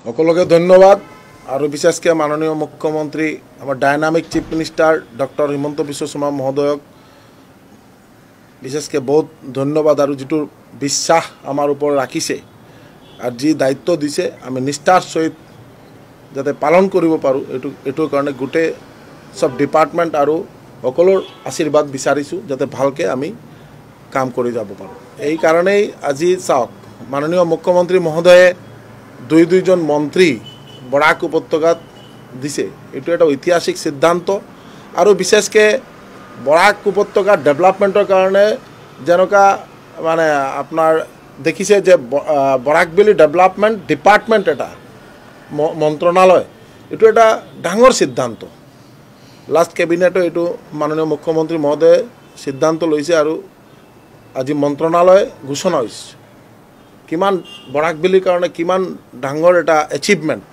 সকলকে ধন্যবাদ আৰু বিশেষকৈ মাননীয় মুখ্যমন্ত্ৰী আমাৰ dynamic chief minister doctor Himanta Biswa Sarma মহোদয়ক বিশেষকৈ বহুত ধন্যবাদ আৰু যিটো বিশ্বাস আমাৰ ওপৰত ৰাখিছে আৰু যি দায়িত্ব দিছে আমি নিষ্ঠাৰ সহিত যাতে পালন কৰিব পাৰোঁ এইটোৰ কাৰণে গোটেই সব ডিপাৰ্টমেণ্ট আৰু সকলোৰ আশীৰ্বাদ বিচাৰিছোঁ যাতে ভালকৈ আমি কাম কৰি যাব পাৰোঁ। এই কাৰণেই আজি চাওক মাননীয় মুখ্যমন্ত্ৰী মহোদয়ে দুইজন মন্ত্ৰী বৰাক উপত্যকাত দিছে। এইটো এটা ঐতিহাসিক সিদ্ধান্ত আৰু বিশেষকৈ বৰাক উপত্যকাৰ ডেভেলপমেণ্টৰ কাৰণে যেনেকুৱা মানে আপোনাৰ দেখিছে যে বৰাক ভেলী ডেভেলপমেণ্ট ডিপাৰ্টমেণ্ট এটা মন্ত্ৰণালয় এইটো এটা ডাঙৰ সিদ্ধান্ত। লাষ্ট কেবিনেটো এইটো মাননীয় মুখ্যমন্ত্ৰী মহোদয়ে সিদ্ধান্ত লৈছে আৰু আজি মন্ত্ৰণালয় ঘোষণা হৈছে। কিমান বৰাক ভেলীৰ কাৰণে কিমান ডাঙৰ এটা এচিভমেণ্ট।